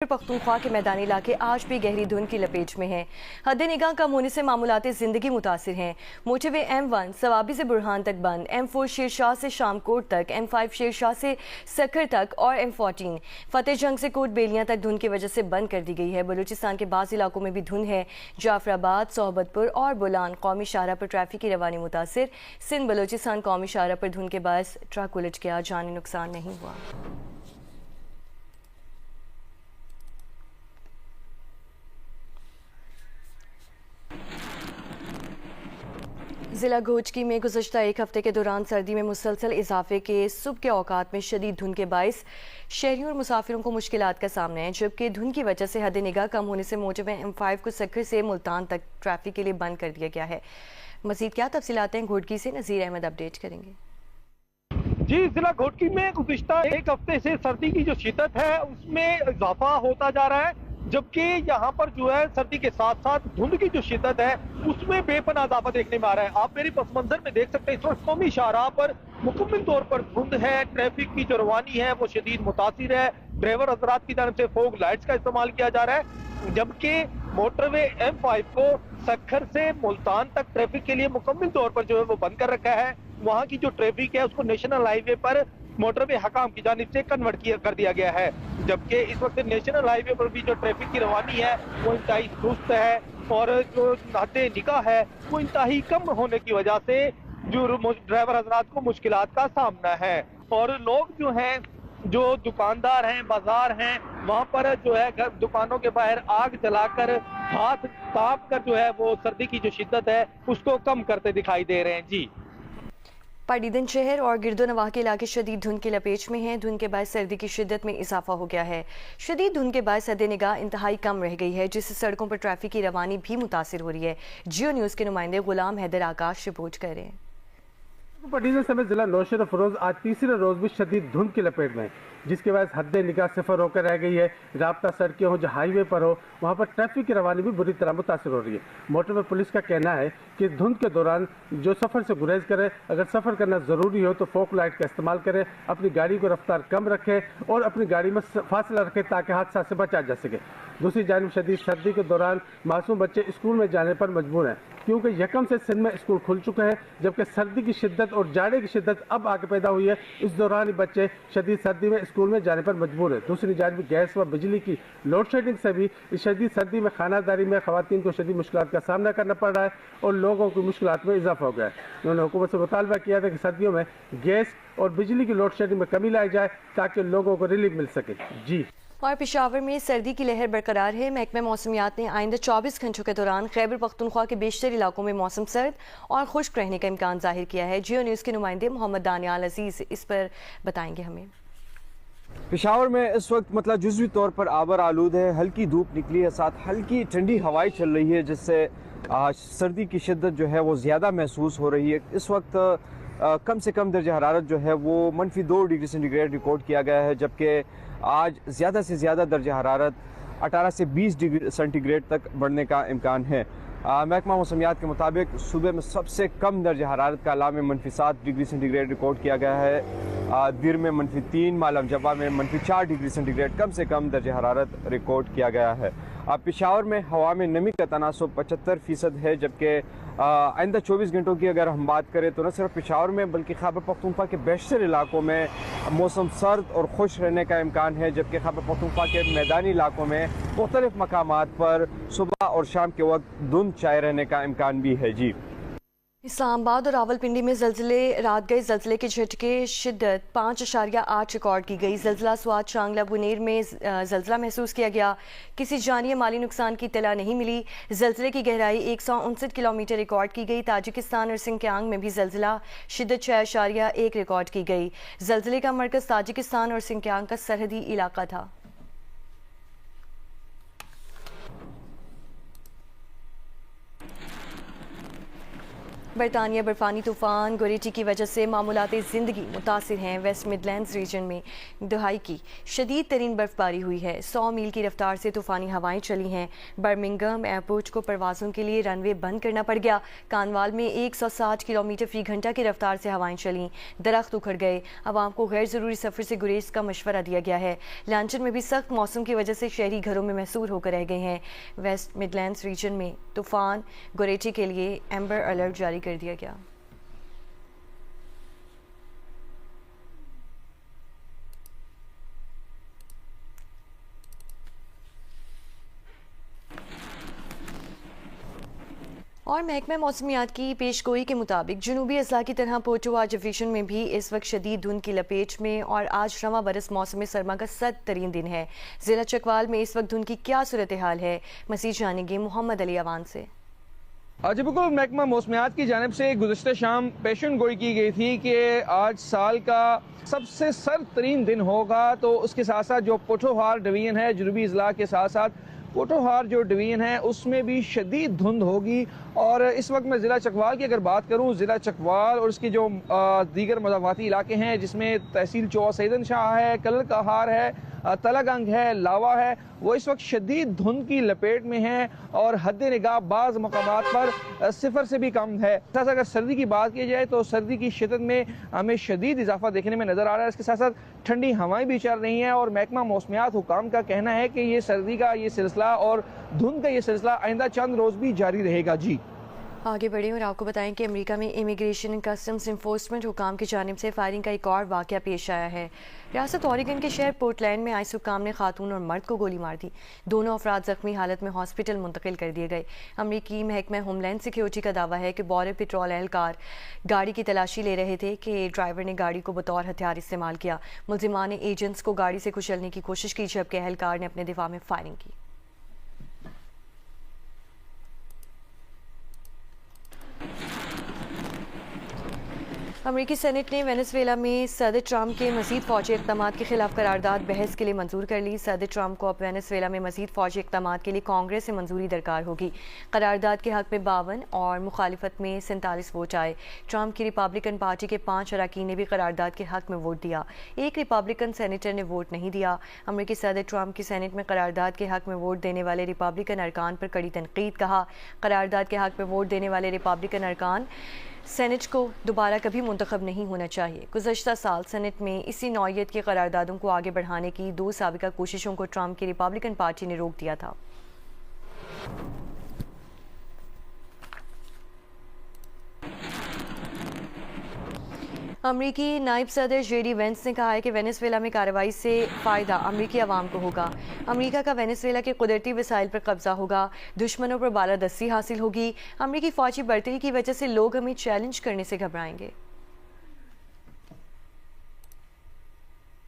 पख्तूनख्वा के मैदानी इलाके आज भी गहरी धुंध की लपेट में हैं। हद निगाह कम होने से मामूलाती ज़िंदगी मुतासिर हैं। मोटरवे M1 सवाबी से बुरहान तक बंद, M4 शेरशाह से शामकोट तक, M5 शेरशाह से सखर तक और M14 फतेह जंग से कोट बेलियां तक धुंध की वजह से बंद कर दी गई है। बलूचिस्तान के बाज़ इलाकों में भी धुंध है। जाफराबाद, सोहबतपुर और बोलान कौमी शाहरा पर ट्रैफिक की रवानी मुतासिर। सिंध बलूचिस्तान कौमी शाहरा पर धुंध के बायस ट्रक उलझ गया, जानी नुकसान नहीं हुआ। ज़िला घोचकी में गुज़श्ता एक हफ्ते के दौरान सर्दी में मुसलसल इजाफे के सुबह के औकात में शदीद धुंध के बायस शहरियों और मुसाफिरों को मुश्किलात का सामना है, जबकि धुंध की वजह से हद निगाह कम होने से मोटरवे M5 को सखर से मुल्तान तक ट्रैफिक के लिए बंद कर दिया गया है। मज़ीद क्या तफसीलात हैं, घोटकी से नज़ीर अहमद अपडेट करेंगे। जी, जिला घोटकी में गुज़िश्ता एक हफ्ते से सर्दी की जो शिद्दत है उसमें इजाफा होता जा रहा है, जबकि यहाँ पर जो है सर्दी के साथ साथ धुंध की जो शिद्दत है उसमें बेपनाह इजाफा देखने में आ रहा है। आप मेरी पस मंजर में देख सकते हैं, इस वक्त कौमी शाहराह पर मुकम्मल तौर पर धुंध है। ट्रैफिक की जो रवानी है वो शदीद मुतासिर है। ड्राइवर हजरात की तरफ से फोग लाइट्स का इस्तेमाल किया जा रहा है, जबकि मोटरवे M5 को सखर से मुल्तान तक ट्रैफिक के लिए मुकम्मल तौर पर जो है वो बंद कर रखा है। वहाँ की जो ट्रैफिक है उसको नेशनल हाईवे पर मोटरवे हकाम की जानिब से कन्वर्ट कर दिया गया है, जबकि इस वक्त नेशनल हाईवे पर भी जो ट्रैफिक की रवानी है वो इंतहाई सुस्त है और जो हद निगाह है वो इंतहाई कम होने की वजह से जो ड्राइवर हजरात को मुश्किलात का सामना है। और लोग जो हैं, जो दुकानदार हैं, बाजार हैं, वहाँ पर जो है दुकानों के बाहर आग जलाकर हाथ ताप कर जो है वो सर्दी की जो शिद्दत है उसको कम करते दिखाई दे रहे हैं। जी, पाडीदन शहर और गिरदोनवाह के इलाके शदीद धुंध की लपेट में हैं। धुंध के बाद सर्दी की शिद्दत में इजाफा हो गया है। शदीद धुंध के बाद सद निगाह इंतहाई कम रह गई है, जिससे सड़कों पर ट्रैफिक की रवानी भी मुतासिर हो रही है। जियो न्यूज़ के नुमाइंदे गुलाम हैदर आकाश रिपोर्ट कर रहे हैं। पाडीदन समेत जिला नौशेरा फरोज आज तीसरे रोज भी शदीद धुंध की लपेट में, जिसके बाद हद निगाह सिफर होकर रह गई है। राब्ता सड़कें हो जो हाईवे पर हो वहाँ पर ट्रैफिक की रवानी भी बुरी तरह मुतासर हो रही है। मोटरवे पुलिस का कहना है कि धुंध के दौरान जो सफ़र से गुरेज करे, अगर सफ़र करना ज़रूरी हो तो फोक लाइट का इस्तेमाल करें, अपनी गाड़ी को रफ्तार कम रखें और अपनी गाड़ी में फासला रखें ताकि हादसा से बचा जा सके। दूसरी जानिब शदीद सर्दी के दौरान मासूम बच्चे स्कूल में जाने पर मजबूर हैं, क्योंकि यकम से सिंध में स्कूल खुल चुके हैं, जबकि सर्दी की शिद्दत और जाड़े की शिद्दत अब आगे पैदा हुई है। इस दौरान ही बच्चे शदीद सर्दी में स्कूल में जाने पर मजबूर है। दूसरी जानिब गैस व बिजली की लोड शेडिंग से भी इस शदीद सर्दी में खानादारी में खवातीन को शदीद मुश्किलात का सामना करना पड़ रहा है और लोगों की मुश्किलात में इजाफा हो गया है। उन्होंने हुकूमत से मुतालबा किया था कि सर्दियों में गैस और बिजली की लोड शेडिंग में कमी लाई जाए ताकि लोगों को रिलीफ मिल सके। जी, और पेशावर में सर्दी की लहर बरकरार है। महकमा मौसमियात ने आइंदा 24 घंटों के दौरान खैबर पख्तूनख्वा के बेशतर इलाकों में मौसम सर्द और खुश्क रहने का इम्कान जाहिर किया है। जियो न्यूज़ के नुमाइंदे मोहम्मद दानियाल अजीज़ इस पर बताएंगे हमें। पेशावर में इस वक्त मतलब जुज़वी तौर पर आबर आलूद है, हल्की धूप निकली है, साथ हल्की ठंडी हवाएं चल रही है, जिससे सर्दी की शिद्दत जो है वो ज़्यादा महसूस हो रही है। इस वक्त कम से कम दर्जा हरारत जो है वो -2 डिग्री सेंटीग्रेड रिकॉर्ड किया गया है, जबकि आज ज़्यादा से ज़्यादा दर्जा हरारत 18 से 20 डिग्री सेंटीग्रेड तक बढ़ने का इम्कान है। महकमा मौसमियात के मुताबिक सुबह में सबसे कम दर्जा हरारत का आला में -7 डिग्री सेंटीग्रेड रिकॉर्ड किया गया है। दिर में -3, मालम जबा में -4 डिग्री सेंटीग्रेड कम से कम दर्जा हरारत रिकॉर्ड किया गया है। पेशावर में हवा में नमी का तनासुब 75% है, जबकि आइंदा 24 घंटों की अगर हम बात करें तो न सिर्फ पेशावर में बल्कि खैबर पख्तूनख्वा के बेशतर इलाकों में मौसम सर्द और खुश रहने का इम्कान है, जबकि खैबर पख्तूनख्वा के मैदानी इलाकों में मुख्तलिफ मकामात पर सुबह और शाम के वक्त धुंध छाए रहने का इम्कान भी है। जी, इस्लामाबाद और रावलपिंडी में रात गए जल्जले के झटके शिद्दत 5.8 रिकॉर्ड की गई। जल्जला स्वाद शांगला बुनेर में जल्जला महसूस किया गया। किसी जानी माली नुकसान की इत्तला नहीं मिली। जल्जले की गहराई 159 किलोमीटर रिकॉर्ड की गई। ताजिकिस्तान और सिंकियांग में भी जल्जला शिद्दत 6.1 रिकॉर्ड की गई। जल्जले का मरकज ताजिकिस्तान और सिंकियांग का सरहदी इलाका था। बरतानिया बर्फानी तूफान गोरेटी की वजह से मामूलाती ज़िंदगी मुतासिर हैं। वेस्ट मिडलैंड्स रीजन में दहाई की शदीद तरीन बर्फबारी हुई है। 100 मील की रफ्तार से तूफ़ानी हवाएं चली हैं। बर्मिंघम एयरपोर्ट को परवाज़ों के लिए रनवे बंद करना पड़ गया। कानवाल में 160 किलोमीटर फ़ी घंटा की रफ्तार से हवाएं चलीं। दरख्त उखड़ गए। आवाम को गैर ज़रूरी सफ़र से गुरेज का मशवरा दिया गया है। लांचन में भी सख्त मौसम की वजह से शहरी घरों में महसूर होकर रह गए हैं। वेस्ट मिडलैंड्स रीजन में तूफ़ान गोरेटी के लिए एम्बर अलर्ट जारी कर दिया गया। और महकमा मौसमियात की पेशगोई के मुताबिक जनूबी अजला की तरह पोटुआ डिवीजन में भी इस वक्त शदीद धुंध की लपेट में और आज रवां बरस मौसम सरमा का 7 तरीन दिन है। जिला चकवाल में इस वक्त धुंध की क्या सूरत हाल है, मज़ीद जानेंगे मोहम्मद अली अवान से। जी बिल्कुल, महकमा मौसमियात की जानिब से गुज़श्ता शाम पेशन गोई की गई थी कि आज साल का सबसे सर्द तरीन दिन होगा। तो उसके साथ साथ जो पोठोहार डिवीजन है जनूबी अजला के साथ साथ पोठोहार जो डिवीजन है उसमें भी शदीद धुंध होगी। और इस वक्त मैं ज़िला चकवाल की अगर बात करूँ, ज़िला चकवाल और उसके जो दीगर मज़ाफ़ाती इलाके हैं जिसमें तहसील चौवा सैदन शाह है, कलर कहार है, तलागंग है, लावा है, वो इस वक्त शदीद धुंध की लपेट में है और हद निगाह बाज़ मकामात पर सिफर से भी कम है। साथ अगर सर्दी की बात की जाए तो सर्दी की शिद्दत में हमें शदीद इजाफा देखने में नज़र आ रहा है। इसके साथ साथ ठंडी हवाएं भी चल रही हैं और महकमा मौसमियात हुकाम का कहना है कि ये सर्दी का ये सिलसिला और धुंध का ये सिलसिला आइंदा चंद रोज़ भी जारी रहेगा। जी आगे बढ़े और आपको बताएं कि अमेरिका में इमिग्रेशन एंड कस्टम्स इन्फोर्समेंट हुकाम की जानिब से फायरिंग का एक और वाक़या पेश आया है। रियासत ओरेगन के शहर पोर्टलैंड में आइस हुकाम ने खातून और मर्द को गोली मार दी। दोनों अफराद जख्मी हालत में हॉस्पिटल मुंतकिल कर दिए गए। अमरीकी महकमा होमलैंड सिक्योरिटी का दावा है कि बॉर्डर पेट्रोल एहलकार गाड़ी की तलाशी ले रहे थे कि ड्राइवर ने गाड़ी को बतौर हथियार इस्तेमाल किया। मुलजिमान ने एजेंट्स को गाड़ी से कुचलने की कोशिश की जबकि एहलकार ने अपने दिफा में फायरिंग की। अमरीकी सेनेट ने वेनेजुएला में सदर ट्रंप के मज़ीद फ़ौजी इक़दामात के खिलाफ करारदाद बहस के लिए मंजूर कर ली। सदर ट्रंप को अब वेनेजुएला में मज़ीद फ़ौजी इक़दामात के लिए कांग्रेस से मंजूरी दरकार होगी। करारदाद के हक़ में 52 और मुखालिफत में 47 वोट आए। ट्रंप की रिपब्लिकन पार्टी के 5 अरकान ने भी करारदाद के हक़ में वोट दिया। एक रिपब्लिकन सेनेटर ने वोट नहीं दिया। अमरीकी सदर ट्रंप की सेनेट में करारदाद के हक़ में वोट देने वाले रिपब्लिकन अरकान पर कड़ी तनकीद कहा। करारदाद के हक़ में वोट देने वाले रिपब्लिकन अरकान सेनेट को दोबारा कभी मुंतखब नहीं होना चाहिए। गुज़श्ता साल सेनेट में इसी नौइयत की करारदादों को आगे बढ़ाने की 2 साबिका कोशिशों को ट्रंप की रिपब्लिकन पार्टी ने रोक दिया था। अमरीकी नायब सदर जेडी वेंस ने कहा है कि वेनेजुएला में कार्रवाई से फ़ायदा अमरीकी अवाम को होगा। अमरीका का वेनेजुएला के कुदरती वसाइल पर कब्जा होगा। दुश्मनों पर बालादस्ती हासिल होगी। अमरीकी फ़ौजी बढ़तरी की वजह से लोग हमें चैलेंज करने से घबराएंगे।